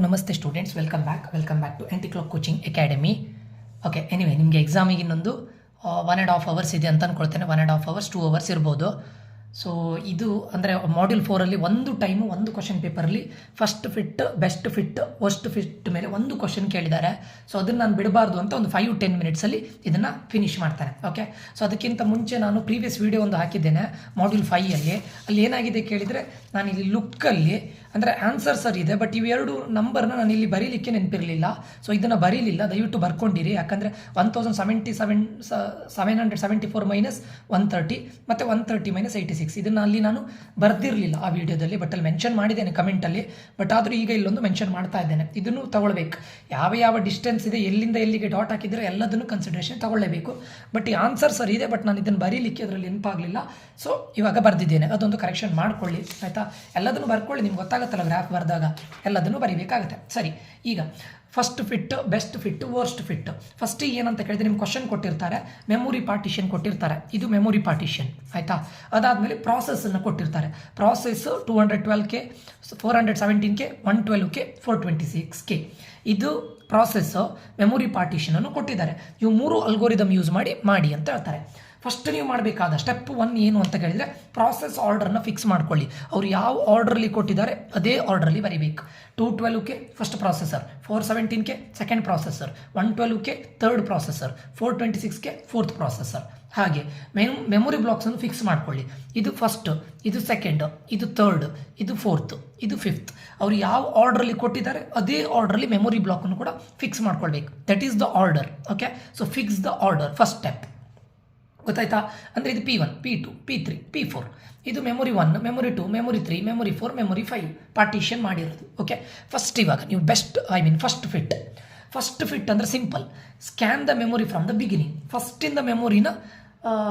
ನಮಸ್ತೆ students, welcome back to anti clock coaching academy. Okay, anyway ನಿಮಗೆ ಎಕ್ಸಾಮಿಗೆ ಇನ್ನೊಂದು 1.5 ಅವರ್ಸ್ ಇದೆ ಅಂತ ಅಂದ್ಕೊಳ್ತೇನೆ. 1.5 ಅವರ್ಸ್ 2 ಅವರ್ಸ್ ಇರ್ಬೋದು. ಸೊ ಇದು ಅಂದರೆ ಮಾಡ್ಯೂಲ್ 4ಅಲ್ಲಿ ಒಂದು ಟೈಮು ಒಂದು ಕ್ವಶನ್ ಪೇಪರಲ್ಲಿ first fit, best fit, worst fit ಮೇಲೆ ಒಂದು ಕ್ವಶನ್ ಕೇಳಿದ್ದಾರೆ. ಸೊ ಅದನ್ನು ನಾನು ಬಿಡಬಾರ್ದು ಅಂತ ಒಂದು 5-10 ಮಿನಿಟ್ಸಲ್ಲಿ ಇದನ್ನು ಫಿನಿಷ್ ಮಾಡ್ತಾನೆ. ಓಕೆ, ಸೊ ಅದಕ್ಕಿಂತ ಮುಂಚೆ ನಾನು ಪ್ರೀವಿಯಸ್ ವೀಡಿಯೋ ಒಂದು ಹಾಕಿದ್ದೇನೆ ಮಾಡ್ಯೂಲ್ 5ಅಲ್ಲಿ. ಅಲ್ಲಿ ಏನಾಗಿದೆ ಕೇಳಿದರೆ, ನಾನು ಇಲ್ಲಿ ಲುಕ್ಕಲ್ಲಿ ಅಂದರೆ ಆನ್ಸರ್ ಸರಿ ಇದೆ, ಬಟ್ ಇವೆರಡು ನಂಬರ್ನ ನಾನು ಇಲ್ಲಿ ಬರೀಲಿಕ್ಕೆ ನೆನಪಿರಲಿಲ್ಲ. ಸೊ ಇದನ್ನು ಬರೀಲಿಲ್ಲ, ದಯವಿಟ್ಟು ಬರ್ಕೊಂಡಿರಿ. ಯಾಕಂದರೆ 1774 ಮೈನಸ್ 130 ಮತ್ತು 130 ಮೈನಸ್ 86 ಇದನ್ನು ಅಲ್ಲಿ ನಾನು ಬರ್ದಿರಲಿಲ್ಲ ಆ ವಿಡಿಯೋದಲ್ಲಿ, ಬಟ್ ಅಲ್ಲಿ ಮೆನ್ಷನ್ ಮಾಡಿದ್ದೇನೆ ಕಮೆಂಟಲ್ಲಿ. ಬಟ್ ಆದರೂ ಈಗ ಇಲ್ಲೊಂದು ಮೆನ್ಷನ್ ಮಾಡ್ತಾ ಇದ್ದೇನೆ. ಇದನ್ನು ತಗೊಳ್ಬೇಕು. ಯಾವ ಡಿಸ್ಟೆನ್ಸ್ ಇದೆ, ಎಲ್ಲಿಂದ ಎಲ್ಲಿಗೆ ಡಾಟ್ ಹಾಕಿದರೆ ಎಲ್ಲದನ್ನು ಕನ್ಸಿಡರೇಷನ್ ತಗೊಳ್ಳೇಬೇಕು. ಬಟ್ ಈ ಆನ್ಸರ್ ಸರಿ ಇದೆ, ಬಟ್ ನಾನು ಇದನ್ನು ಬರೀಲಿಕ್ಕೆ ಅದರಲ್ಲಿ ನೆನಪಾಗಲಿಲ್ಲ. ಸೊ ಇವಾಗ ಬರ್ದಿದ್ದೇನೆ, ಅದೊಂದು ಕರೆಕ್ಷನ್ ಮಾಡ್ಕೊಳ್ಳಿ ಆಯಿತಾ. ಎಲ್ಲದನ್ನು ಬರ್ಕೊಳ್ಳಿ, ನಿಮ್ಗೆ ಗೊತ್ತಾಗುತ್ತಲ್ಲ ಗ್ರಾಫ್ ಬರೆದಾಗ ಎಲ್ಲದನ್ನು ಬರೀಬೇಕಾಗುತ್ತೆ. ಸರಿ, ಈಗ first fit, best fit, worst fit. ಫಸ್ಟಿಗೆ ಏನಂತ ಕೇಳಿದ್ರೆ ನಿಮ್ಗೆ ಕ್ವಶನ್ ಕೊಟ್ಟಿರ್ತಾರೆ, ಮೆಮೊರಿ ಪಾರ್ಟಿಷನ್ ಕೊಟ್ಟಿರ್ತಾರೆ. ಇದು ಮೆಮೊರಿ ಪಾರ್ಟಿಷನ್ ಆಯಿತಾ. ಅದಾದಮೇಲೆ ಪ್ರಾಸೆಸನ್ನು ಕೊಟ್ಟಿರ್ತಾರೆ. Process 212K, 417K, 112K, 426K. ಇದು ಪ್ರಾಸೆಸ್ಸು, ಮೆಮೊರಿ ಪಾರ್ಟಿಷನನ್ನು ಕೊಟ್ಟಿದ್ದಾರೆ. ಇವು 3 ಅಲ್ಗೋರಿದಮ್ ಯೂಸ್ ಮಾಡಿ ಅಂತ ಹೇಳ್ತಾರೆ. ಫಸ್ಟ್ ನೀವು ಮಾಡಬೇಕಾದ ಸ್ಟೆಪ್ 1 ಏನು ಅಂತ ಕೇಳಿದರೆ, ಪ್ರಾಸೆಸ್ ಆರ್ಡರ್ನ ಫಿಕ್ಸ್ ಮಾಡ್ಕೊಳ್ಳಿ. ಅವರು ಯಾವ ಆರ್ಡ್ರಲ್ಲಿ ಕೊಟ್ಟಿದ್ದಾರೆ ಅದೇ ಆರ್ಡ್ರಲ್ಲಿ ಬರೀಬೇಕು. 212K first processor, 417K second processor, 112K third processor, 426K fourth processor. ಹಾಗೆ ಮೆಮೊರಿ ಬ್ಲಾಕ್ಸನ್ನು ಫಿಕ್ಸ್ ಮಾಡ್ಕೊಳ್ಳಿ. ಇದು ಫಸ್ಟ್, ಇದು ಸೆಕೆಂಡ್, ಇದು ಥರ್ಡ್, ಇದು ಫೋರ್ತ್, ಇದು ಫಿಫ್ತ್. ಅವರು ಯಾವ ಆರ್ಡ್ರಲ್ಲಿ ಕೊಟ್ಟಿದ್ದಾರೆ ಅದೇ ಆರ್ಡ್ರಲ್ಲಿ ಮೆಮೊರಿ ಬ್ಲಾಕನ್ನು ಕೂಡ ಫಿಕ್ಸ್ ಮಾಡ್ಕೊಳ್ಬೇಕು. That is the order. Okay, so fix the order first step. ಗೊತ್ತಾಯ್ತಾ? ಅಂದರೆ ಇದು P1, P2, P3, P4. ಇದು memory 1, memory 2, memory 3, memory 4, memory 5 partition ಮಾಡಿರೋದು. ಓಕೆ, ಫಸ್ಟ್ ಇವಾಗ ನೀವು ಫಸ್ಟ್ ಫಿಟ್ ಅಂದರೆ simple. Scan the memory from the beginning. ಫಸ್ಟಿಂದ ಮೆಮೊರಿನ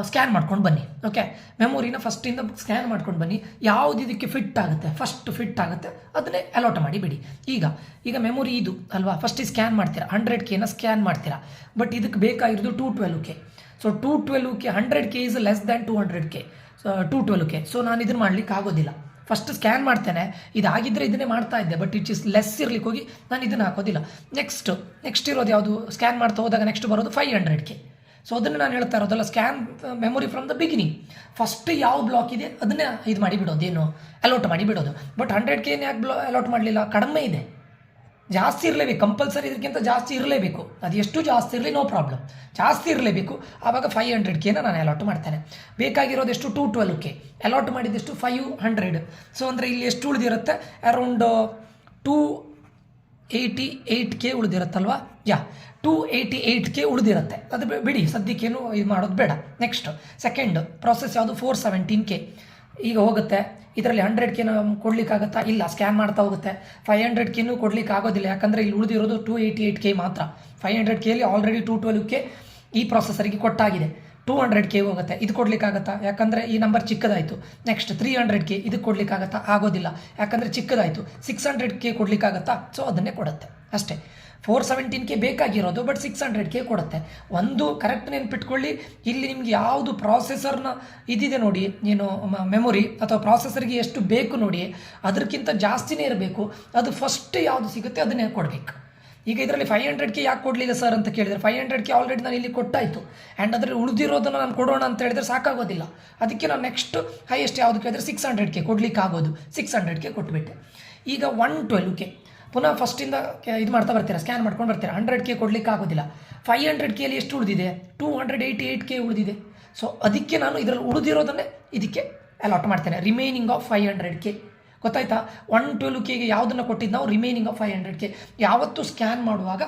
ಸ್ಕ್ಯಾನ್ ಮಾಡ್ಕೊಂಡು ಬನ್ನಿ. ಓಕೆ, ಮೆಮೊರಿನ ಫಸ್ಟಿಂದ ಸ್ಕ್ಯಾನ್ ಮಾಡ್ಕೊಂಡು ಬನ್ನಿ. ಯಾವುದು ಇದಕ್ಕೆ ಫಿಟ್ ಆಗುತ್ತೆ, ಫಸ್ಟ್ ಫಿಟ್ ಆಗುತ್ತೆ ಅದನ್ನೇ ಅಲಾಟ್ ಮಾಡಿ ಬಿಡಿ. ಈಗ ಮೆಮೊರಿ ಇದು ಅಲ್ವಾ, ಫಸ್ಟಿಗೆ ಸ್ಕ್ಯಾನ್ ಮಾಡ್ತೀರಾ, 100Kನ ಸ್ಕ್ಯಾನ್ ಮಾಡ್ತೀರಾ. ಬಟ್ ಇದಕ್ಕೆ ಬೇಕಾಗಿರೋದು 212K. So 212K, 100K is less than 200K, 212K. So ನಾನು ಇದನ್ನು ಮಾಡಲಿಕ್ಕೆ ಆಗೋದಿಲ್ಲ. ಫಸ್ಟ್ ಸ್ಕ್ಯಾನ್ ಮಾಡ್ತೇನೆ, ಇದಾಗಿದ್ದರೆ ಇದನ್ನೇ ಮಾಡ್ತಾ ಇದ್ದೆ, ಬಟ್ ಇಟ್ ಇಸ್ ಲೆಸ್ ಇರಲಿಕ್ಕೆ ಹೋಗಿ ನಾನು ಇದನ್ನು ಹಾಕೋದಿಲ್ಲ. ನೆಕ್ಸ್ಟ್ ಇರೋದು ಯಾವುದು, ಸ್ಕ್ಯಾನ್ ಮಾಡ್ತಾ ಹೋದಾಗ ನೆಕ್ಸ್ಟ್ ಬರೋದು 500K. ಸೊ ಅದನ್ನು ನಾನು ಹೇಳ್ತಾ ಇರೋದಲ್ಲ, scan memory from the beginning. First ಯಾವ ಬ್ಲಾಕ್ ಇದೆ ಅದನ್ನೇ ಇದು ಮಾಡಿ ಬಿಡೋದು, ಏನು ಅಲೌಟ್ ಮಾಡಿ ಬಿಡೋದು. ಬಟ್ 100Kನ ಯಾಕೆ ಅಲೌಟ್ ಮಾಡಲಿಲ್ಲ, ಕಡಿಮೆ ಇದೆ, ಜಾಸ್ತಿ ಇರಲೇಬೇಕು, ಕಂಪಲ್ಸರಿ ಇದಕ್ಕಿಂತ ಜಾಸ್ತಿ ಇರಲೇಬೇಕು. ಅದು ಎಷ್ಟು ಜಾಸ್ತಿ ಇರಲಿ ನೋ ಪ್ರಾಬ್ಲಮ್, ಜಾಸ್ತಿ ಇರಲೇಬೇಕು. ಆವಾಗ 500Kನ ನಾನು ಅಲಾಟ್ ಮಾಡ್ತೇನೆ. ಬೇಕಾಗಿರೋದು ಎಷ್ಟು, 212K. ಅಲಾಟ್ ಮಾಡಿದೆಷ್ಟು 500. ಸೊ ಅಂದರೆ ಇಲ್ಲಿ ಎಷ್ಟು ಉಳಿದಿರುತ್ತೆ, ಅರೌಂಡ್ 288K ಉಳಿದಿರುತ್ತಲ್ವಾ. 288K ಉಳಿದಿರುತ್ತೆ. ಅದು ಬಿಡಿ, ಸದ್ಯಕ್ಕೇನು ಇದು ಮಾಡೋದು ಬೇಡ. ನೆಕ್ಸ್ಟ್ ಸೆಕೆಂಡ್ ಪ್ರಾಸೆಸ್ ಯಾವುದು, 417K. ಈಗ ಹೋಗುತ್ತೆ, ಇದರಲ್ಲಿ 100Kನ ಕೊಡ್ಲಿಕ್ಕಾಗತ್ತಾ, ಇಲ್ಲ, ಸ್ಕ್ಯಾನ್ ಮಾಡ್ತಾ ಹೋಗುತ್ತೆ. 500Kನೂ ಕೊಡ್ಲಿಕ್ಕೆ ಆಗೋದಿಲ್ಲ, ಯಾಕಂದರೆ ಇಲ್ಲಿ ಉಳಿದಿರೋದು 288K ಮಾತ್ರ. 500Kಲಿ ಆಲ್ರೆಡಿ 212K ಈ ಪ್ರೊಸೆಸರ್ಗೆ ಕೊಟ್ಟಾಗಿದೆ. 200K ಹೋಗುತ್ತೆ, ಇದು ಕೊಡ್ಲಿಕ್ಕಾಗತ್ತಾ, ಯಾಕಂದರೆ ಈ ನಂಬರ್ ಚಿಕ್ಕದಾಯಿತು. ನೆಕ್ಸ್ಟ್ 300K, ಇದಕ್ಕೆ ಕೊಡ್ಲಿಕ್ಕಾಗತ್ತಾ, ಆಗೋದಿಲ್ಲ, ಯಾಕಂದರೆ ಚಿಕ್ಕದಾಯಿತು. 600K ಕೊಡ್ಲಿಕ್ಕಾಗತ್ತಾ, ಸೊ ಅದನ್ನೇ ಕೊಡುತ್ತೆ ಅಷ್ಟೇ. 417K ಬೇಕಾಗಿರೋದು, ಬಟ್ 600K ಕೊಡುತ್ತೆ. ಒಂದು ಕರೆಕ್ಟ್ ನೆನ್ಪಿಟ್ಕೊಳ್ಳಿ, ಇಲ್ಲಿ ನಿಮ್ಗೆ ಯಾವುದು ಪ್ರಾಸೆಸರ್ನ ಇದಿದೆ ನೋಡಿ, ಏನು ಮೆಮೊರಿ ಅಥವಾ ಪ್ರಾಸೆಸರ್ಗೆ ಎಷ್ಟು ಬೇಕು ನೋಡಿ, ಅದಕ್ಕಿಂತ ಜಾಸ್ತಿನೇ ಇರಬೇಕು. ಅದು ಫಸ್ಟ್ ಯಾವುದು ಸಿಗುತ್ತೆ ಅದನ್ನೇ ಕೊಡಬೇಕು. ಈಗ ಇದರಲ್ಲಿ 500K ಯಾಕೆ ಕೊಡಲಿಲ್ಲ ಸರ್ ಅಂತ ಕೇಳಿದರೆ, 500K ಆಲ್ರೆಡಿ ನಾನು ಇಲ್ಲಿ ಕೊಟ್ಟಾಯಿತು. ಆ್ಯಂಡ್ ಅದರಲ್ಲಿ ಉಳಿದಿರೋದನ್ನು ನಾನು ಕೊಡೋಣ ಅಂತ ಹೇಳಿದರೆ ಸಾಕಾಗೋದಿಲ್ಲ. ಅದಕ್ಕೆ ನಾನು ನೆಕ್ಸ್ಟ್ ಹೈಯೆಸ್ಟ್ ಯಾವುದು ಕೇಳಿದ್ರೆ 600K ಕೊಡಲಿಕ್ಕೆ ಆಗೋದು. 600K ಕೊಟ್ಬಿಟ್ಟೆ. ಈಗ 112K ಪುನಃ ಫಸ್ಟಿಂದ ಇದು ಮಾಡ್ತಾ ಬರ್ತೀರಾ, ಸ್ಕ್ಯಾನ್ ಮಾಡ್ಕೊಂಡು ಬರ್ತೀರಾ. 100K ಕೊಡಲಿಕ್ಕೆ ಆಗೋದಿಲ್ಲ. 500Kಲಿ ಎಷ್ಟು ಉಳಿದಿದೆ, 288K ಉಳಿದಿದೆ. ಸೊ ಅದಕ್ಕೆ ನಾನು ಇದರಲ್ಲಿ ಉಳಿದಿರೋದನ್ನೇ ಇದಕ್ಕೆ ಅಲಾಟ್ ಮಾಡ್ತೇನೆ, ರಿಮೈನಿಂಗ್ ಆಫ್ 500K. ಗೊತ್ತಾಯ್ತಾ? 112Kಗೆ ಯಾವುದನ್ನು ಕೊಟ್ಟಿದ್ದು ನಾವು, ರಿಮೈನಿಂಗ್ ಆಫ್ 500K. ಯಾವತ್ತೂ ಸ್ಕ್ಯಾನ್ ಮಾಡುವಾಗ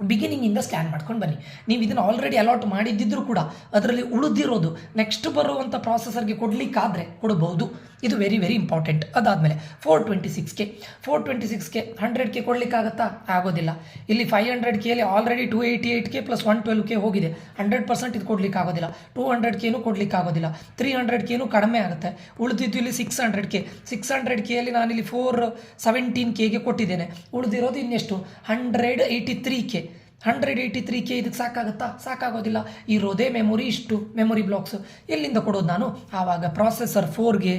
ಬಿಗಿನಿಂಗಿಂದ ಸ್ಕ್ಯಾನ್ ಮಾಡ್ಕೊಂಡು ಬನ್ನಿ. ನೀವು ಇದನ್ನು ಆಲ್ರೆಡಿ ಅಲಾಟ್ ಮಾಡಿದ್ದಿದ್ರೂ ಕೂಡ ಅದರಲ್ಲಿ ಉಳಿದಿರೋದು ನೆಕ್ಸ್ಟ್ ಬರುವಂಥ ಪ್ರಾಸೆಸರ್ಗೆ ಕೊಡಲಿಕ್ಕಾದರೆ ಕೊಡಬಹುದು. ಇದು ವೆರಿ ವೆರಿ ಇಂಪಾರ್ಟೆಂಟ್. ಅದಾದಮೇಲೆ 426K 100K ಕೊಡಲಿಕ್ಕಾಗತ್ತಾ, ಆಗೋದಿಲ್ಲ. ಇಲ್ಲಿ 500Kಲಿ ಆಲ್ರೆಡಿ 288K ಪ್ಲಸ್ 112K ಹೋಗಿದೆ. 100% ಇದು ಕೊಡಲಿಕ್ಕೆ ಆಗೋದಿಲ್ಲ. 200Kನೂ ಕೊಡಲಿಕ್ಕಾಗೋದಿಲ್ಲ. 300Kನೂ ಕಡಿಮೆ ಆಗುತ್ತೆ. ಉಳಿದಿದ್ದು ಇಲ್ಲಿ 600K. 600Kಯಲ್ಲಿ ನಾನಿಲ್ಲಿ 417Kಗೆ ಕೊಟ್ಟಿದ್ದೇನೆ. ಉಳಿದಿರೋದು ಇನ್ನೆಷ್ಟು, 183K. 183K ಇದಕ್ಕೆ ಸಾಕಾಗುತ್ತಾ, ಸಾಕಾಗೋದಿಲ್ಲ. ಇರೋದೇ ಮೆಮೊರಿ ಇಷ್ಟು, ಮೆಮೊರಿ ಬ್ಲಾಕ್ಸ್ ಎಲ್ಲಿಂದ ಕೊಡೋದು ನಾನು. ಆವಾಗ ಪ್ರಾಸೆಸರ್ 4ಗೆ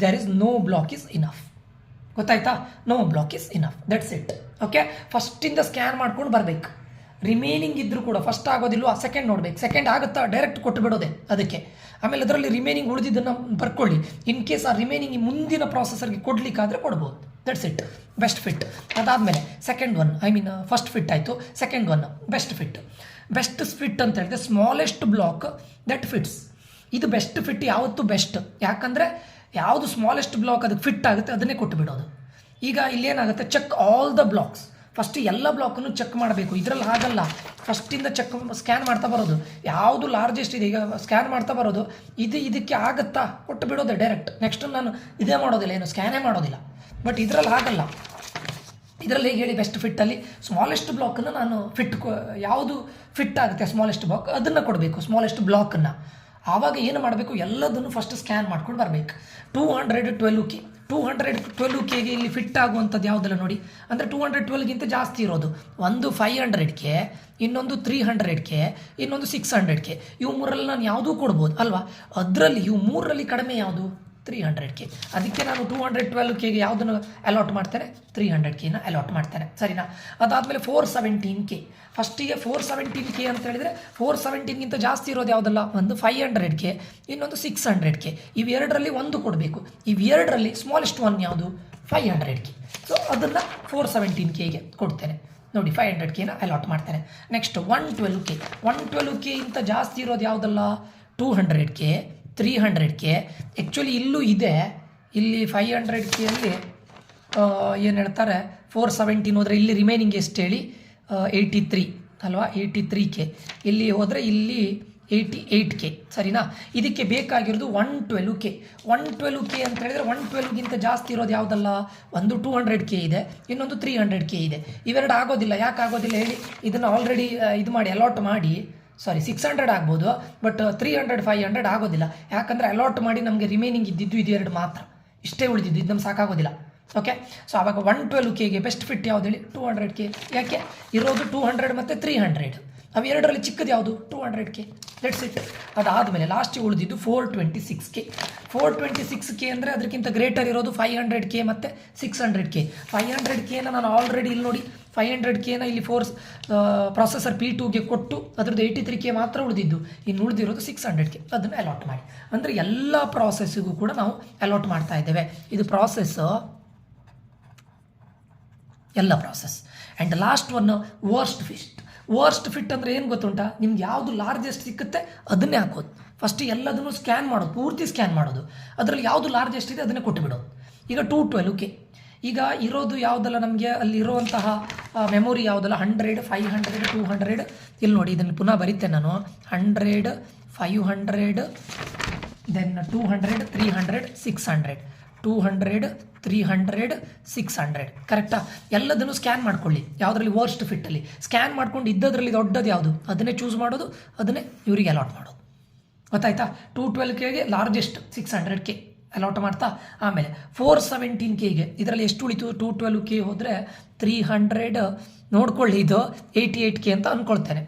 there is no block is enough. ಗೊತ್ತಾಯ್ತಾ? No block is enough, that's it. Okay, ಫಸ್ಟಿಂದ ಸ್ಕ್ಯಾನ್ ಮಾಡ್ಕೊಂಡು ಬರಬೇಕು. ರಿಮೈನಿಂಗ್ ಇದ್ದರೂ ಕೂಡ ಫಸ್ಟ್ ಆಗೋದಿಲ್ಲ, ಸೆಕೆಂಡ್ ನೋಡ್ಬೇಕು. ಸೆಕೆಂಡ್ ಆಗುತ್ತಾ ಡೈರೆಕ್ಟ್ ಕೊಟ್ಟು ಬಿಡೋದೆ ಅದಕ್ಕೆ. ಆಮೇಲೆ ಅದರಲ್ಲಿ ರಿಮೈನಿಂಗ್ ಉಳಿದಿದ್ದನ್ನು ಬರ್ಕೊಳ್ಳಿ. ಇನ್ ಕೇಸ್ ಆ ರಿಮೈನಿಂಗ್ ಮುಂದಿನ ಪ್ರಾಸೆಸರ್ಗೆ ಕೊಡಲಿಕ್ಕಾದರೆ ಕೊಡ್ಬೋದು. That's it, best fit. ಅದಾದಮೇಲೆ ಸೆಕೆಂಡ್ ಒನ್, ಫಸ್ಟ್ ಫಿಟ್ ಆಯಿತು, second one best fit. Best fit ಅಂತ ಹೇಳಿದ್ರೆ ಸ್ಮಾಲೆಸ್ಟ್ ಬ್ಲಾಕ್ ದಟ್ ಫಿಟ್ಸ್. ಇದು ಬೆಸ್ಟ್ ಫಿಟ್ ಯಾವತ್ತೂ ಬೆಸ್ಟ್. ಯಾಕಂದರೆ ಯಾವುದು ಸ್ಮಾಲೆಸ್ಟ್ ಬ್ಲಾಕ್ ಅದಕ್ಕೆ ಫಿಟ್ ಆಗುತ್ತೆ ಅದನ್ನೇ ಕೊಟ್ಟು ಬಿಡೋದು. ಈಗ ಇಲ್ಲೇನಾಗುತ್ತೆ, check all the blocks. First ಎಲ್ಲ ಬ್ಲಾಕನ್ನು ಚೆಕ್ ಮಾಡಬೇಕು. ಇದರಲ್ಲಿ ಹಾಗಲ್ಲ, ಫಸ್ಟಿಂದ ಸ್ಕ್ಯಾನ್ ಮಾಡ್ತಾ ಬರೋದು. ಯಾವುದು ಲಾರ್ಜೆಸ್ಟ್ ಇದೆ ಈಗ ಸ್ಕ್ಯಾನ್ ಮಾಡ್ತಾ ಬರೋದು. ಇದಕ್ಕೆ ಆಗುತ್ತಾ ಕೊಟ್ಟು ಬಿಡೋದೆ ಡೈರೆಕ್ಟ್. ನೆಕ್ಸ್ಟ್ ನಾನು ಇದೇ ಮಾಡೋದಿಲ್ಲ, ಏನು ಸ್ಕ್ಯಾನೇ ಮಾಡೋದಿಲ್ಲ. ಬಟ್ ಇದರಲ್ಲಿ ಹಾಗಲ್ಲ. ಇದರಲ್ಲಿ ಹೇಗೆ ಹೇಳಿ, ಬೆಸ್ಟ್ ಫಿಟ್ಟಲ್ಲಿ ಸ್ಮಾಲೆಸ್ಟ್ ಬ್ಲಾಕನ್ನು ನಾನು ಯಾವುದು ಫಿಟ್ ಆಗುತ್ತೆ ಸ್ಮಾಲೆಸ್ಟ್ ಬ್ಲಾಕ್ ಅದನ್ನು ಕೊಡಬೇಕು, ಸ್ಮಾಲೆಸ್ಟ್ ಬ್ಲಾಕನ್ನು. ಆವಾಗ ಏನು ಮಾಡಬೇಕು, ಎಲ್ಲದನ್ನು ಫಸ್ಟ್ ಸ್ಕ್ಯಾನ್ ಮಾಡ್ಕೊಂಡು ಬರಬೇಕು. 212K 212Kಗೆ ಇಲ್ಲಿ ಫಿಟ್ ಆಗುವಂಥದ್ದು ಯಾವುದಲ್ಲ ನೋಡಿ. ಅಂದರೆ 212ಗಿಂತ ಜಾಸ್ತಿ ಇರೋದು. ಒಂದು 500K, ಇನ್ನೊಂದು 300K, ಇನ್ನೊಂದು 600K. ಇವು ಮೂರಲ್ಲಿ ನಾನು ಯಾವುದೂ ಕೊಡ್ಬೋದು ಅಲ್ವಾ. ಅದರಲ್ಲಿ ಇವು ಮೂರರಲ್ಲಿ ಕಡಿಮೆ ಯಾವುದು, 300K. ಅದಕ್ಕೆ ನಾನು 212Kಗೆ ಯಾವುದನ್ನು ಅಲಾಟ್ ಮಾಡ್ತೇನೆ, 300Kನ ಅಲಾಟ್ ಮಾಡ್ತೇನೆ. ಸರಿನಾ? ಅದಾದಮೇಲೆ 417K. ಫಸ್ಟಿಗೆ 417K ಅಂತ ಹೇಳಿದರೆ 417ಗಿಂತ ಜಾಸ್ತಿ ಇರೋದು ಯಾವುದಲ್ಲ, ಒಂದು 500K, ಇನ್ನೊಂದು 600K. ಇವೆರಡರಲ್ಲಿ ಒಂದು ಕೊಡಬೇಕು. ಇವೆರಡರಲ್ಲಿ ಸ್ಮಾಲೆಸ್ಟ್ ಒನ್ ಯಾವುದು, 500K. ಸೊ ಅದನ್ನು 417Kಗೆ ಕೊಡ್ತೇನೆ ನೋಡಿ. 500Kನ ಅಲಾಟ್ ಮಾಡ್ತೇನೆ. Next 112K. 112K ಇಂತ ಜಾಸ್ತಿ ಇರೋದು ಯಾವುದಲ್ಲ, 200K, 300K. ಆ್ಯಕ್ಚುಲಿ ಇಲ್ಲೂ ಇದೆ. ಇಲ್ಲಿ 500Kಯಲ್ಲಿ ಏನು ಹೇಳ್ತಾರೆ, 417 ಹೋದರೆ ಇಲ್ಲಿ ರಿಮೈನಿಂಗ್ ಎಷ್ಟು ಹೇಳಿ, 83 ಅಲ್ವಾ, 83K. ಇಲ್ಲಿ ಹೋದರೆ ಇಲ್ಲಿ 88K. ಸರಿನಾ? ಇದಕ್ಕೆ ಬೇಕಾಗಿರೋದು 112K. 112K ಅಂತ ಹೇಳಿದರೆ 112ಗಿಂತ ಜಾಸ್ತಿ ಇರೋದು ಯಾವುದಲ್ಲ, ಒಂದು 200K ಇದೆ, ಇನ್ನೊಂದು 300K ಇದೆ. ಇವೆರಡು ಆಗೋದಿಲ್ಲ. ಯಾಕೆ ಆಗೋದಿಲ್ಲ ಹೇಳಿ, ಇದನ್ನು ಆಲ್ರೆಡಿ ಇದು ಮಾಡಿ ಅಲಾಟ್ ಮಾಡಿ, ಸಾರಿ 600 ಆಗ್ಬೋದು, ಬಟ್ 300 500 ಆಗೋದಿಲ್ಲ. ಯಾಕಂದರೆ ಅಲಾಟ್ ಮಾಡಿ ನಮಗೆ ರಿಮೈನಿಂಗ್ ಇದ್ದಿದ್ದು ಇದು ಎರಡು ಮಾತ್ರ, ಇಷ್ಟೇ ಉಳಿದಿದ್ದು, ಇದು ನಮ್ಗೆ ಸಾಕಾಗೋದಿಲ್ಲ. ಓಕೆ, ಸೊ ಆವಾಗ 112Kಗೆ ಬೆಸ್ಟ್ ಫಿಟ್ ಯಾವುದು ಹೇಳಿ, 200K. ಯಾಕೆ ಇರೋದು 200 ಮತ್ತು 300. ಅವು ಎರಡರಲ್ಲಿ ಚಿಕ್ಕದು ಯಾವುದು, 200K. Let's it. ಅದಾದಮೇಲೆ ಲಾಸ್ಟಿಗೆ ಉಳಿದಿದ್ದು 426K. 426K ಅಂದರೆ ಅದಕ್ಕಿಂತ ಗ್ರೇಟರ್ ಇರೋದು 500K ಮತ್ತು 600K. 500Kನ ನಾನು ಆಲ್ರೆಡಿ ಇಲ್ಲಿ ನೋಡಿ, 500Kನ ಇಲ್ಲಿ ಪ್ರಾಸೆಸರ್ P2ಗೆ ಕೊಟ್ಟು ಅದರದ್ದು 83K ಮಾತ್ರ ಉಳಿದಿದ್ದು. ಇನ್ನು ಉಳಿದಿರೋದು 600K. ಅದನ್ನು ಅಲಾಟ್ ಮಾಡಿ. ಅಂದರೆ ಎಲ್ಲ ಪ್ರಾಸೆಸ್ಸಿಗೂ ಕೂಡ ನಾವು ಅಲಾಟ್ ಮಾಡ್ತಾ ಇದ್ದೇವೆ. ಇದು ಪ್ರಾಸೆಸ್, ಎಲ್ಲ process. And last one worst fit ಅಂದರೆ ಏನು ಗೊತ್ತುಂಟಾ, ನಿಮ್ಗೆ ಯಾವುದು ಲಾರ್ಜೆಸ್ಟ್ ಸಿಕ್ಕುತ್ತೆ ಅದನ್ನೇ ಹಾಕೋದು. ಫಸ್ಟ್ ಎಲ್ಲದನ್ನು ಸ್ಕ್ಯಾನ್ ಮಾಡೋದು, ಪೂರ್ತಿ ಸ್ಕ್ಯಾನ್ ಮಾಡೋದು. ಅದರಲ್ಲಿ ಯಾವುದು ಲಾರ್ಜೆಸ್ಟ್ ಇದೆ ಅದನ್ನೇ ಕೊಟ್ಟು ಬಿಡೋದು. ಈಗ 212K. ಈಗ ಇರೋದು ಯಾವುದಲ್ಲ ನಮಗೆ, ಅಲ್ಲಿ ಇರುವಂತಹ ಮೆಮೊರಿ ಯಾವುದಲ್ಲ, 100 500 200. ಇಲ್ಲಿ ನೋಡಿ, ಇದನ್ನು ಪುನಃ ಬರೀತೇನೆ ನಾನು. 100 500 ದೆನ್ 200 300 600 200 300 600. ಕರೆಕ್ಟಾ? ಎಲ್ಲದನ್ನು ಸ್ಕ್ಯಾನ್ ಮಾಡ್ಕೊಳ್ಳಿ. ಯಾವುದರಲ್ಲಿ ವರ್ಸ್ಟ್ ಫಿಟ್ಟಲ್ಲಿ ಸ್ಕ್ಯಾನ್ ಮಾಡ್ಕೊಂಡು ಇದ್ದದ್ರಲ್ಲಿ ದೊಡ್ಡದು ಯಾವುದು ಅದನ್ನೇ ಚೂಸ್ ಮಾಡೋದು, ಅದನ್ನೇ ಇವರಿಗೆ ಅಲಾಟ್ ಮಾಡೋದು. ಗೊತ್ತಾಯ್ತಾ? 212Kಗೆ ಲಾರ್ಜೆಸ್ಟ್ 600K ಅಲಾಟ್ ಮಾಡ್ತಾ, ಆಮೇಲೆ 417Kಗೆ ಇದರಲ್ಲಿ ಎಷ್ಟು ಉಳಿತು, 212K ಹೋದರೆ 300 ನೋಡ್ಕೊಳ್ಳಿ, ಇದು 88K ಅಂತ ಅಂದ್ಕೊಳ್ತೇನೆ.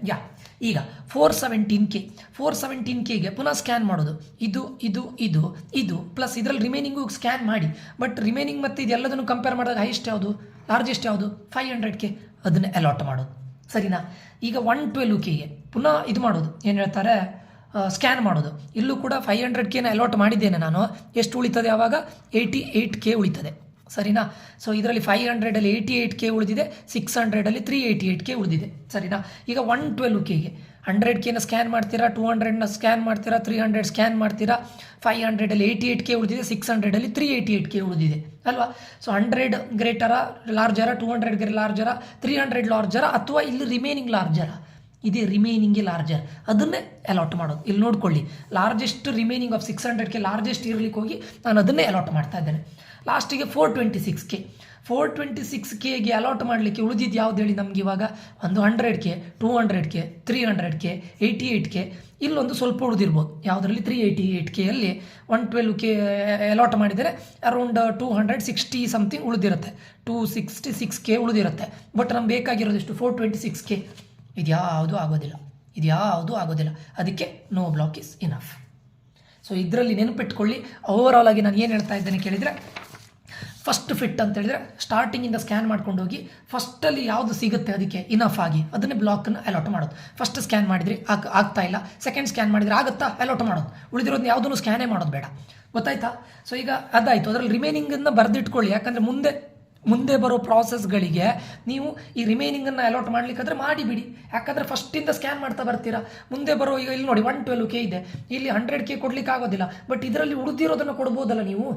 ಈಗ 417Kಗೆ ಪುನಃ ಸ್ಕ್ಯಾನ್ ಮಾಡೋದು. ಇದು ಪ್ಲಸ್ ಇದರಲ್ಲಿ ರಿಮೈನಿಂಗು ಸ್ಕ್ಯಾನ್ ಮಾಡಿ. ಬಟ್ ರಿಮೈನಿಂಗ್ ಮತ್ತು ಇದೆಲ್ಲದನ್ನು ಕಂಪೇರ್ ಮಾಡಿದಾಗ ಹೈಯೆಸ್ಟ್ ಯಾವುದು, ಲಾರ್ಜೆಸ್ಟ್ ಯಾವುದು, 500K. ಅದನ್ನೇ ಅಲಾಟ್ ಮಾಡೋದು. ಸರಿನಾ? ಈಗ 112Kಗೆ ಪುನಃ ಇದು ಮಾಡೋದು, ಏನು ಹೇಳ್ತಾರೆ, ಸ್ಕ್ಯಾನ್ ಮಾಡೋದು. ಇಲ್ಲೂ ಕೂಡ 500Kನ ಅಲಾಟ್ ಮಾಡಿದ್ದೇನೆ ನಾನು. ಎಷ್ಟು ಉಳಿತದೆ ಆವಾಗ, 88K ಉಳಿತದೆ. ಸರಿನಾ? ಸೊ ಇದರಲ್ಲಿ 500ಅಲ್ಲಿ 88K ಉಳಿದಿದೆ, 600ಅಲ್ಲಿ 388K ಉಳಿದಿದೆ. ಸರಿನಾ? ಈಗ 112Kಗೆ 100Kನ ಸ್ಕ್ಯಾನ್ ಮಾಡ್ತೀರಾ, 200ನ ಸ್ಕ್ಯಾನ್ ಮಾಡ್ತೀರಾ, 300 ಸ್ಕ್ಯಾನ್ ಮಾಡ್ತೀರಾ, 500ಅಲ್ಲಿ 88K ಉಳಿದಿದೆ, 600ಅಲ್ಲಿ 388K ಉಳಿದಿದೆ ಅಲ್ವಾ. ಸೊ 100 ಗ್ರೇಟರಾ ಲಾರ್ಜರಾ, 200 ಲಾರ್ಜರಾ, 300 ಲಾರ್ಜರಾ, ಅಥವಾ ಇಲ್ಲಿ ರಿಮೈನಿಂಗ್ ಲಾರ್ಜರಾ, ಇದೇ ರಿಮೈನಿಂಗ್ಗೆ ಲಾರ್ಜರ್, ಅದನ್ನೇ ಅಲಾಟ್ ಮಾಡೋದು. ಇಲ್ಲಿ ನೋಡ್ಕೊಳ್ಳಿ, largest remaining of 600K largest ಇರಲಿಕ್ಕೆ ಹೋಗಿ ನಾನು ಅದನ್ನೇ ಅಲಾಟ್ ಮಾಡ್ತಾ ಇದ್ದೇನೆ. ಲಾಸ್ಟಿಗೆ 426Kಗೆ ಅಲಾಟ್ ಮಾಡಲಿಕ್ಕೆ ಉಳಿದಿದ್ದು ಯಾವ್ದು ಹೇಳಿ ನಮ್ಗೆ ಇವಾಗ, ಒಂದು 100K 200K 300K 88K. ಇಲ್ಲೊಂದು ಸ್ವಲ್ಪ ಉಳಿದಿರ್ಬೋದು, ಯಾವುದರಲ್ಲಿ 388Kಯಲ್ಲಿ 112K ಅಲಾಟ್ ಮಾಡಿದರೆ ಅರೌಂಡ್ 260 ಸಮಥಿಂಗ್ ಉಳಿದಿರುತ್ತೆ, 266K ಉಳಿದಿರುತ್ತೆ. ಬಟ್ ನಮ್ಗೆ ಬೇಕಾಗಿರೋದು ಎಷ್ಟು, 426K. ಇದ್ಯಾವುದು ಆಗೋದಿಲ್ಲ. ಅದಕ್ಕೆ no block is enough. So ಇದರಲ್ಲಿ ನೆನಪಿಟ್ಕೊಳ್ಳಿ. ಓವರಾಲ್ ಆಗಿ ನಾನು ಏನು ಹೇಳ್ತಾ ಇದ್ದೇನೆ ಕೇಳಿದರೆ, ಫಸ್ಟ್ ಫಿಟ್ ಅಂತ ಹೇಳಿದ್ರೆ ಸ್ಟಾರ್ಟಿಂಗಿಂದ ಸ್ಕ್ಯಾನ್ ಮಾಡ್ಕೊಂಡು ಹೋಗಿ ಫಸ್ಟಲ್ಲಿ ಯಾವುದು ಸಿಗುತ್ತೆ ಅದಕ್ಕೆ ಇನಫ್ ಆಗಿ ಅದನ್ನೇ ಬ್ಲಾಕನ್ನು ಅಲಾಟ್ ಮಾಡೋದು. ಫಸ್ಟ್ ಸ್ಕ್ಯಾನ್ ಮಾಡಿದರೆ ಆಗ್ತಾ ಇಲ್ಲ, ಸೆಕೆಂಡ್ ಸ್ಕ್ಯಾನ್ ಮಾಡಿದರೆ ಆಗುತ್ತಾ ಅಲಾಟ್ ಮಾಡೋದು, ಉಳಿದಿರೋದು ಯಾವುದನ್ನು ಸ್ಕ್ಯಾನೇ ಮಾಡೋದು ಬೇಡ. ಗೊತ್ತಾಯ್ತಾ? ಸೊ ಈಗ ಅದಾಯಿತು. ಅದರಲ್ಲಿ ರಿಮೈನಿಂಗನ್ನು ಬರೆದಿಟ್ಕೊಳ್ಳಿ, ಯಾಕಂದರೆ ಮುಂದೆ ಬರೋ ಪ್ರಾಸೆಸ್ಗಳಿಗೆ ನೀವು ಈ ರಿಮೈನಿಂಗನ್ನು ಅಲಾಟ್ ಮಾಡಲಿಕ್ಕಾದ್ರೆ ಮಾಡಿಬಿಡಿ. ಯಾಕಂದರೆ ಫಸ್ಟಿಂದ ಸ್ಕ್ಯಾನ್ ಮಾಡ್ತಾ ಬರ್ತೀರಾ. ಮುಂದೆ ಬರೋ ಈಗ ಇಲ್ಲಿ ನೋಡಿ 112K ಇದೆ, ಇಲ್ಲಿ 100K ಕೊಡ್ಲಿಕ್ಕೆ ಆಗೋದಿಲ್ಲ. ಬಟ್ ಇದರಲ್ಲಿ ಉಳಿದಿರೋದನ್ನು ಕೊಡ್ಬೋದಲ್ಲ ನೀವು,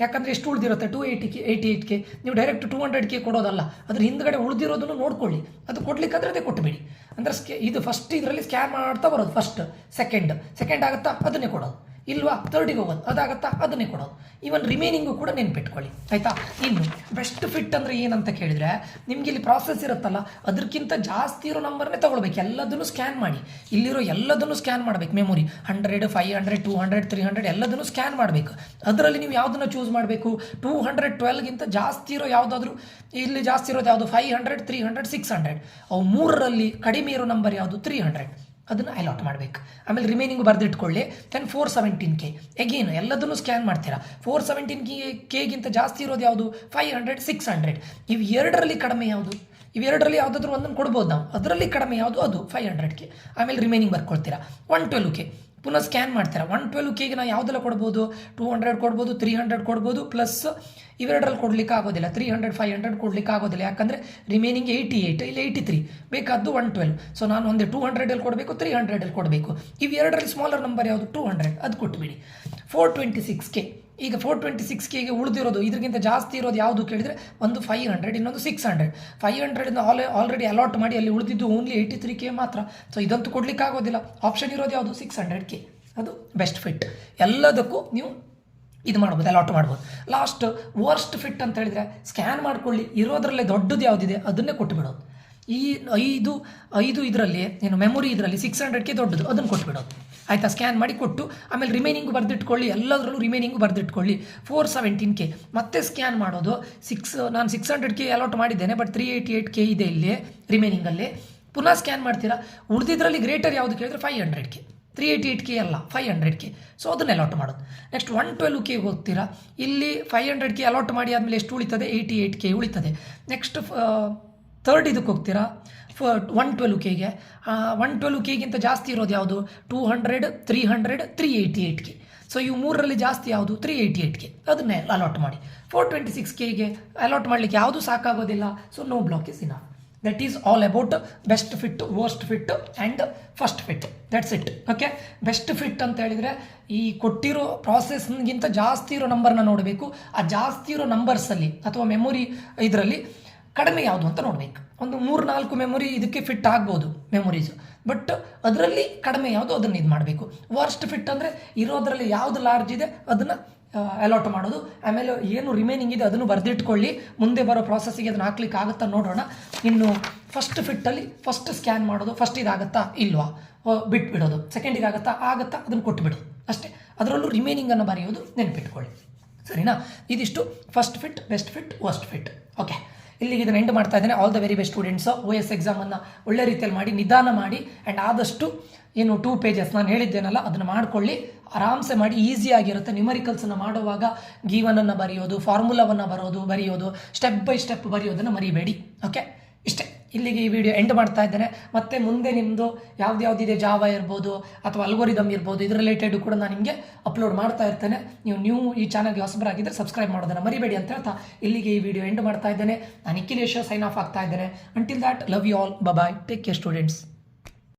ಯಾಕಂದರೆ ಎಷ್ಟು ಉಳಿದಿರುತ್ತೆ 288K. ನೀವು ಡೈರೆಕ್ಟ್ 200K ಕೊಡೋದಲ್ಲ, ಅದ್ರ ಹಿಂದ್ಗಡೆ ಉಳಿದಿರೋದನ್ನು ನೋಡ್ಕೊಳ್ಳಿ. ಅದು ಕೊಡ್ಲಿಕ್ಕಾದ್ರೆ ಅದೇ ಕೊಟ್ಟುಬಿಡಿ. ಅಂದರೆ ಇದು ಫಸ್ಟ್ ಇದರಲ್ಲಿ ಸ್ಕ್ಯಾನ್ ಮಾಡ್ತಾ ಬರೋದು, ಫಸ್ಟ್ ಸೆಕೆಂಡ್ ಆಗುತ್ತಾ ಅದನ್ನೇ ಕೊಡೋದು, ಇಲ್ವಾ ಥರ್ಡಿಗೆ ಹೋಗೋದು, ಅದಾಗತ್ತಾ ಅದನ್ನೇ ಕೊಡೋದು. ಈವನ್ ರಿಮೈನಿಂಗು ಕೂಡ ನೆನ್ಪಿಟ್ಕೊಳ್ಳಿ, ಆಯಿತಾ? ಇನ್ನು ಬೆಸ್ಟ್ ಫಿಟ್ ಅಂದರೆ ಏನಂತ ಕೇಳಿದರೆ, ನಿಮಗೆ ಇಲ್ಲಿ ಪ್ರಾಸೆಸ್ ಇರುತ್ತಲ್ಲ ಅದಕ್ಕಿಂತ ಜಾಸ್ತಿ ಇರೋ ನಂಬರ್ನೇ ತೊಗೊಳ್ಬೇಕು. ಎಲ್ಲದನ್ನು ಸ್ಕ್ಯಾನ್ ಮಾಡಿ, ಇಲ್ಲಿರೋ ಎಲ್ಲದನ್ನು ಸ್ಕ್ಯಾನ್ ಮಾಡಬೇಕು. ಮೆಮೊರಿ 100, 500, 200, 300 ಎಲ್ಲದನ್ನು ಸ್ಕ್ಯಾನ್ ಮಾಡಬೇಕು. ಅದರಲ್ಲಿ ನೀವು ಯಾವುದನ್ನು ಚೂಸ್ ಮಾಡಬೇಕು? 212ಗಿಂತ ಜಾಸ್ತಿ ಇರೋ ಯಾವುದಾದ್ರೂ, ಇಲ್ಲಿ ಜಾಸ್ತಿ ಇರೋದು ಯಾವುದು? 500, 300, 600. ಅವು ಮೂರರಲ್ಲಿ ಕಡಿಮೆ ಇರೋ ನಂಬರ್ ಯಾವುದು? 300. ಅದನ್ನು ಅಲಾಟ್ ಮಾಡಬೇಕು. ಆಮೇಲೆ ರಿಮೈನಿಂಗ್ ಬರೆದಿಟ್ಕೊಳ್ಳಿ. ದೆನ್ 417K ಎಗೇನು ಎಲ್ಲದನ್ನು ಸ್ಕ್ಯಾನ್ ಮಾಡ್ತೀರಾ. 417Kಗಿಂತ ಜಾಸ್ತಿ ಇರೋದು ಯಾವುದು? 500, 600. ಇವು ಎರಡರಲ್ಲಿ ಕಡಿಮೆ ಯಾವುದು? ಇವೆರಡರಲ್ಲಿ ಯಾವುದಾದ್ರೂ ಒಂದನ್ನು ಕೊಡ್ಬೋದು ನಾವು. ಅದರಲ್ಲಿ ಕಡಿಮೆ ಯಾವುದು? ಅದು 500K. ಆಮೇಲೆ ರಿಮೈನಿಂಗ್ ಬರ್ಕೊಳ್ತೀರಾ. 112K ಪುನಃ ಸ್ಕ್ಯಾನ್ ಮಾಡ್ತೀರಾ. 112Kಗೆ ನಾವು ಯಾವುದೆಲ್ಲ ಕೊಡ್ಬೋದು? 200 ಕೊಡ್ಬೋದು, 300 ಕೊಡ್ಬೋದು, ಪ್ಲಸ್ ಇವೆರಡರಲ್ಲಿ ಕೊಡ್ಲಿಕ್ಕೆ ಆಗೋದಿಲ್ಲ. 300, 500 ಕೊಡ್ಲಿಕ್ಕೆ ಆಗೋದಿಲ್ಲ, ಯಾಕಂದರೆ ರಿಮೈನಿಂಗ್ 88, ಇಲ್ಲಿ 83 ಬೇಕಾದ್ದು 112. ಸೊ ನಾನು ಒಂದೇ 200 ಕೊಡಬೇಕು, 300 ಕೊಡಬೇಕು. ಇವೆರಡರಲ್ಲಿ ಸ್ಮಾಲರ್ ನಂಬರ್ ಯಾವುದು? 200, ಅದು ಕೊಟ್ಟುಬಿಡಿ. 426K. ಈಗ 426Kಗೆ ಉಳಿದಿರೋದು ಇದಕ್ಕಿಂತ ಜಾಸ್ತಿ ಇರೋದು ಯಾವುದು ಕೇಳಿದರೆ, ಒಂದು 500, ಇನ್ನೊಂದು 600. 500 ಆಲ್ರೆಡಿ ಅಲಾಟ್ ಮಾಡಿ, ಅಲ್ಲಿ ಉಳಿದಿದ್ದು ಓನ್ಲಿ 83K ಮಾತ್ರ. ಸೊ ಇದಂತೂ ಕೊಡ್ಲಿಕ್ಕೆ ಆಗೋದಿಲ್ಲ. ಆಪ್ಷನ್ ಇರೋದು ಯಾವುದು? 600K. ಅದು ಬೆಸ್ಟ್ ಫಿಟ್. ಎಲ್ಲದಕ್ಕೂ ನೀವು ಇದು ಮಾಡ್ಬೋದು, ಅಲಾಟ್ ಮಾಡ್ಬೋದು. ಲಾಸ್ಟ್ ವರ್ಸ್ಟ್ ಫಿಟ್ ಅಂತ ಹೇಳಿದರೆ, ಸ್ಕ್ಯಾನ್ ಮಾಡ್ಕೊಳ್ಳಿ, ಇರೋದ್ರಲ್ಲೇ ದೊಡ್ಡದು ಯಾವುದಿದೆ ಅದನ್ನೇ ಕೊಟ್ಟುಬಿಡೋದು. ಈ ಐದು ಇದರಲ್ಲಿ ಏನು ಮೆಮೊರಿ ಇದರಲ್ಲಿ 600K ದೊಡ್ಡದು, ಅದನ್ನು ಕೊಟ್ಟುಬಿಡೋದು. ಆಯಿತಾ? ಸ್ಕ್ಯಾನ್ ಮಾಡಿ ಕೊಟ್ಟು ಆಮೇಲೆ ರಿಮೈನಿಂಗು ಬರೆದಿಟ್ಕೊಳ್ಳಿ, ಎಲ್ಲದರಲ್ಲೂ ರಿಮೈನಿಂಗು ಬರೆದಿಟ್ಕೊಳ್ಳಿ. 417K ಮತ್ತೆ ಸ್ಕ್ಯಾನ್ ಮಾಡೋದು. ನಾನು 600K ಅಲಾಟ್ ಮಾಡಿದ್ದೇನೆ, ಬಟ್ 388K ಇದೆ ಇಲ್ಲಿ ರಿಮೈನಿಂಗಲ್ಲಿ. ಪುನಃ ಸ್ಕ್ಯಾನ್ ಮಾಡ್ತೀರಾ. ಉಳಿದಿದ್ರಲ್ಲಿ ಗ್ರೇಟರ್ ಯಾವುದು ಕೇಳಿದ್ರೆ 500K. 388K ಅಲ್ಲ, 500K. ಸೊ ಅದನ್ನು ಅಲಾಟ್ ಮಾಡೋದು. ನೆಕ್ಸ್ಟ್ 112K ಹೋಗ್ತೀರಾ. ಇಲ್ಲಿ 500K ಅಲಾಟ್ ಮಾಡಿ ಆದಮೇಲೆ ಎಷ್ಟು ಉಳಿತದೆ? 88K ಉಳಿತದೆ. ನೆಕ್ಸ್ಟ್ ಥರ್ಡ್ ಇದಕ್ಕೆ ಹೋಗ್ತೀರಾ 112Kಗೆ. 112Kಗಿಂತ ಜಾಸ್ತಿ ಇರೋದು ಯಾವುದು? 200, 300, 388K. ಸೊ ಇವು ಮೂರರಲ್ಲಿ ಜಾಸ್ತಿ ಯಾವುದು? 388K. ಅದನ್ನೇ ಅಲಾಟ್ ಮಾಡಿ. 426Kಗೆ ಅಲಾಟ್ ಮಾಡಲಿಕ್ಕೆ ಯಾವುದು ಸಾಕಾಗೋದಿಲ್ಲ. So no block is enough. That is all about best fit, worst fit and first fit. That's it. Okay, best fit ಅಂತ ಹೇಳಿದರೆ ಈ ಕೊಟ್ಟಿರೋ ಪ್ರಾಸೆಸ್ಗಿಂತ ಜಾಸ್ತಿ ಇರೋ ನಂಬರ್ನ ನೋಡಬೇಕು. ಆ ಜಾಸ್ತಿ ಇರೋ ನಂಬರ್ಸಲ್ಲಿ ಅಥವಾ ಮೆಮೊರಿ ಇದರಲ್ಲಿ ಕಡಿಮೆ ಯಾವುದು ಅಂತ ನೋಡಬೇಕು. ಒಂದು 3-4 ಮೆಮೊರಿ ಇದಕ್ಕೆ ಫಿಟ್ ಆಗ್ಬೋದು ಮೆಮೊರೀಸು, ಬಟ್ ಅದರಲ್ಲಿ ಕಡಿಮೆ ಯಾವುದು ಅದನ್ನು ಇದು ಮಾಡಬೇಕು. ವರ್ಸ್ಟ್ ಫಿಟ್ ಅಂದರೆ ಇರೋದರಲ್ಲಿ ಯಾವುದು ಲಾರ್ಜ್ ಇದೆ ಅದನ್ನು ಅಲಾಟ್ ಮಾಡೋದು. ಆಮೇಲೆ ಏನು ರಿಮೈನಿಂಗ್ ಇದೆ ಅದನ್ನು ಬರೆದಿಟ್ಕೊಳ್ಳಿ. ಮುಂದೆ ಬರೋ ಪ್ರಾಸೆಸ್ಸಿಗೆ ಅದನ್ನು ಹಾಕ್ಲಿಕ್ಕೆ ಆಗುತ್ತಾ ನೋಡೋಣ. ಇನ್ನು ಫಸ್ಟ್ ಫಿಟ್ಟಲ್ಲಿ ಫಸ್ಟ್ ಸ್ಕ್ಯಾನ್ ಮಾಡೋದು, ಫಸ್ಟ್ ಇದಾಗುತ್ತಾ ಇಲ್ವಾ ಬಿಟ್ಬಿಡೋದು, ಸೆಕೆಂಡಿಗೆ ಆಗುತ್ತಾ ಅದನ್ನು ಕೊಟ್ಟುಬಿಡೋದು ಅಷ್ಟೇ. ಅದರಲ್ಲೂ ರಿಮೈನಿಂಗನ್ನು ಬರೆಯೋದು ನೆನಪಿಟ್ಕೊಳ್ಳಿ, ಸರಿನಾ? ಇದಿಷ್ಟು first fit, best fit, worst fit. Okay, ಇಲ್ಲಿಗೆ ಇದನ್ನು ಎಂಡ್ ಮಾಡ್ತಾ ಇದ್ದೇನೆ. All the very best students. OS ಎಕ್ಸಾಮನ್ನು ಒಳ್ಳೆ ರೀತಿಯಲ್ಲಿ ಮಾಡಿ, ನಿಧಾನ ಮಾಡಿ, ಆ್ಯಂಡ್ ಆದಷ್ಟು ಏನು 2 pages ನಾನು ಹೇಳಿದ್ದೇನಲ್ಲ ಅದನ್ನು ಮಾಡ್ಕೊಳ್ಳಿ. ಆರಾಮ್ಸೆ ಮಾಡಿ, ಈಸಿಯಾಗಿರುತ್ತೆ. ನ್ಯೂಮರಿಕಲ್ಸನ್ನು ಮಾಡುವಾಗ ಗೀವನನ್ನು ಬರೆಯೋದು, ಫಾರ್ಮುಲಾವನ್ನು ಬರೆಯೋದು, ಸ್ಟೆಪ್ ಬೈ ಸ್ಟೆಪ್ ಬರೆಯೋದನ್ನು ಮರಿಬೇಡಿ. ಓಕೆ, ಇಷ್ಟೇ. ಇಲ್ಲಿಗೆ ಈ ವಿಡಿಯೋ ಎಂಡ್ ಮಾಡ್ತಾ ಇದ್ದೇನೆ. ಮತ್ತೆ ಮುಂದೆ ನಿಮ್ಮದು ಯಾವುದಿದೆ, ಜಾವಾ ಇರ್ಬೋದು ಅಥವಾ ಅಲ್ಗೋರಿದಮ್ ಇರ್ಬೋದು, ಇದ್ರ ರಿಲೇಟೆಡ್ ಕೂಡ ನಾನು ನಿಮಗೆ ಅಪ್ಲೋಡ್ ಮಾಡ್ತಾ ಇರ್ತೇನೆ. ನೀವು ಈ ಚಾನಲ್ಗೆ ಹೊಸಬರಾಗಿದ್ದರೆ ಸಬ್ಸ್ಕ್ರೈಬ್ ಮಾಡೋದನ್ನು ಮರಿಬೇಡಿ ಅಂತ ಹೇಳ್ತಾ ಇಲ್ಲಿಗೆ ಈ ವಿಡಿಯೋ ಎಂಡ್ ಮಾಡ್ತಾ ಇದ್ದೇನೆ. ನಾನು ನಿಖಿಲೇಶ್ ಸೈನ್ ಆಫ್ ಆಗ್ತಾ ಇದ್ದೇನೆ. Until that, love you all, bye, take care students.